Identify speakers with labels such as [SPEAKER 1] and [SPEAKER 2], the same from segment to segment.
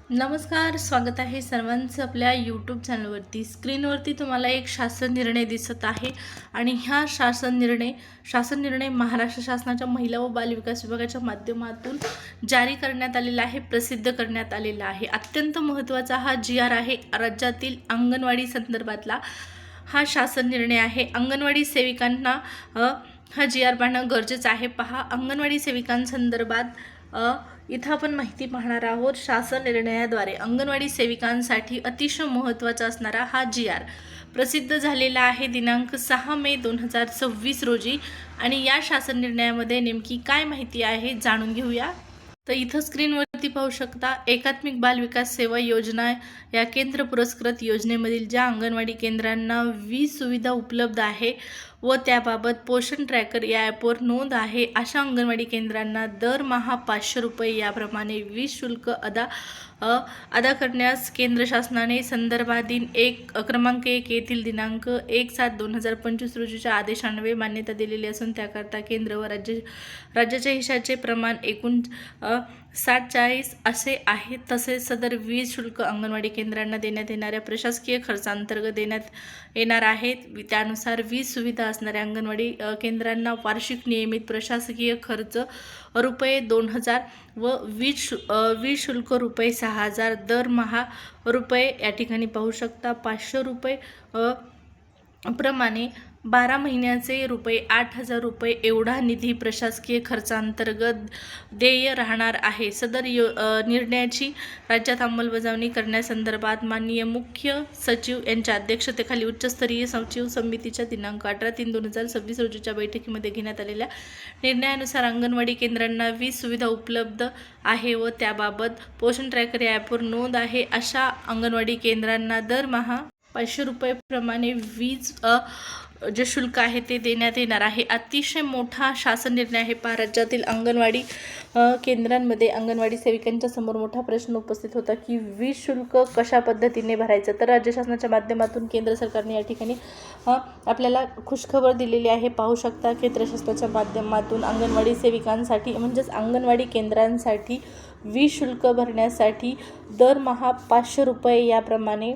[SPEAKER 1] नमस्कार, स्वागत आहे सर्वांचं आपल्या यूट्यूब चॅनलवरती। स्क्रीनवरती तुम्हाला एक शासन निर्णय दिसत आहे आणि ह्या शासन निर्णय महाराष्ट्र शासनाच्या महिला व बालविकास विभागाच्या माध्यमातून जारी करण्यात आलेला आहे, प्रसिद्ध करण्यात आलेला आहे। अत्यंत महत्त्वाचा हा GR आहे। राज्यातील अंगणवाडी संदर्भातला हा शासन निर्णय आहे। अंगणवाडी सेविकांना हा GR पाहणं गरजेचं आहे। पहा, अंगणवाडी सेविकांसंदर्भात इथं आपण माहिती पाहणार आहोत। शासन निर्णयाद्वारे अंगणवाडी सेविकांसाठी अतिशय महत्त्वाचा असणारा हा GR प्रसिद्ध झालेला आहे दिनांक 6 मे 2026 रोजी। आणि या शासन निर्णयामध्ये नेमकी काय माहिती आहे जाणून घेऊया। तर इथं स्क्रीनवरती पाहू शकता, एकात्मिक बाल विकास सेवा योजना या केंद्र पुरस्कृत योजनेमधील ज्या अंगणवाडी केंद्रांना वीज सुविधा उपलब्ध आहे व त्याबाबत पोषण ट्रॅकर या ॲपवर नोंद आहे, अशा अंगणवाडी केंद्रांना दरमहा 500 रुपये याप्रमाणे वीज शुल्क अदा करण्यास केंद्र शासनाने संदर्भाधीन क्रमांक 1 येथील दिनांक 1/7/2025 रोजीच्या आदेशान्वये मान्यता दिलेली असून त्याकरता केंद्र व राज्याच्या हिशाचे प्रमाण एकूण 60-40 असे आहे। तसेच सदर वीज शुल्क अंगणवाडी केंद्रांना देण्यात येणाऱ्या प्रशासकीय खर्चांतर्गत देण्यात येणार आहेत। त्यानुसार वीज सुविधा असणाऱ्या अंगणवाडी केंद्रांना वार्षिक नियमित प्रशासकीय खर्च रुपये 2000 व वीज शुल्क रुपये 6000 दरमहा रुपये या ठिकाणी पाहू शकता। 500 रुपये प्रमाणे 12 महिन्याचे रुपये 8000 रुपये एवढा निधी प्रशासकीय खर्चांतर्गत देय राहणार आहे। सदर निर्णयाची राज्यात अंमलबजावणी करण्यासंदर्भात माननीय मुख्य सचिव यांच्या अध्यक्षतेखाली उच्चस्तरीय सचिव समितीच्या दिनांक 18/3/2026 रोजीच्या बैठकीमध्ये घेण्यात आलेल्या निर्णयानुसार अंगणवाडी केंद्रांना वीज सुविधा उपलब्ध आहे व त्याबाबत पोषण ट्रॅकर या ॲपवर नोंद आहे, अशा अंगणवाडी केंद्रांना दरमहा 500 रुपये प्रमाणे वीज जे शुल्क आहे ते देण्यात येणार आहे। अतिशय मोठा शासन निर्णय आहे। राज्यातील अंगणवाडी केंद्रांमध्ये अंगणवाडी सेविकांच्या समोर मोठा प्रश्न उपस्थित होता की वीज शुल्क कशा पद्धतीने भरायचं। तर राज्य शासनाच्या माध्यमातून केंद्र सरकारने या ठिकाणी आपल्याला खुशखबर दिलेली आहे। पाहू शकता, केंद्र शासनाच्या माध्यमातून अंगणवाडी सेविकांसाठी म्हणजेच अंगणवाडी केंद्रांसाठी वीज शुल्क भरण्यासाठी दरमहा 500 रुपये याप्रमाणे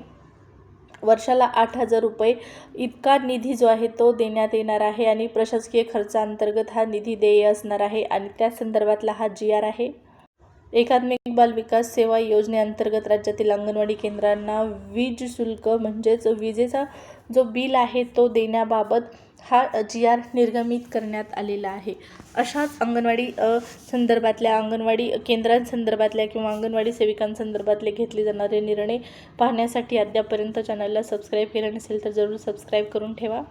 [SPEAKER 1] वर्षाला 8000 रुपये इतका निधी जो आहे तो देण्यात येणार आहे आणि प्रशासकीय खर्चांतर्गत हा निधी देय असणार आहे आणि त्या संदर्भातला हा GR आहे। एकात्मिक बाल विकास सेवा योजनेअंतर्गत राज्यातील अंगणवाडी केंद्रांना वीज शुल्क म्हणजेच विजेचा जो बिल आहे तो देण्याबाबत हा GR निर्गमित करण्यात आलेला आहे। अशाच अंगणवाडी संदर्भातल्या अंगणवाडी केंद्रांसंदर्भातल्या किंवा अंगणवाडी सेविकांसंदर्भातले घेतले जाणारे निर्णय पाहण्यासाठी अद्यापर्यंत चॅनलला सबस्क्राईब केलं नसेल तर जरूर सबस्क्राईब करून ठेवा।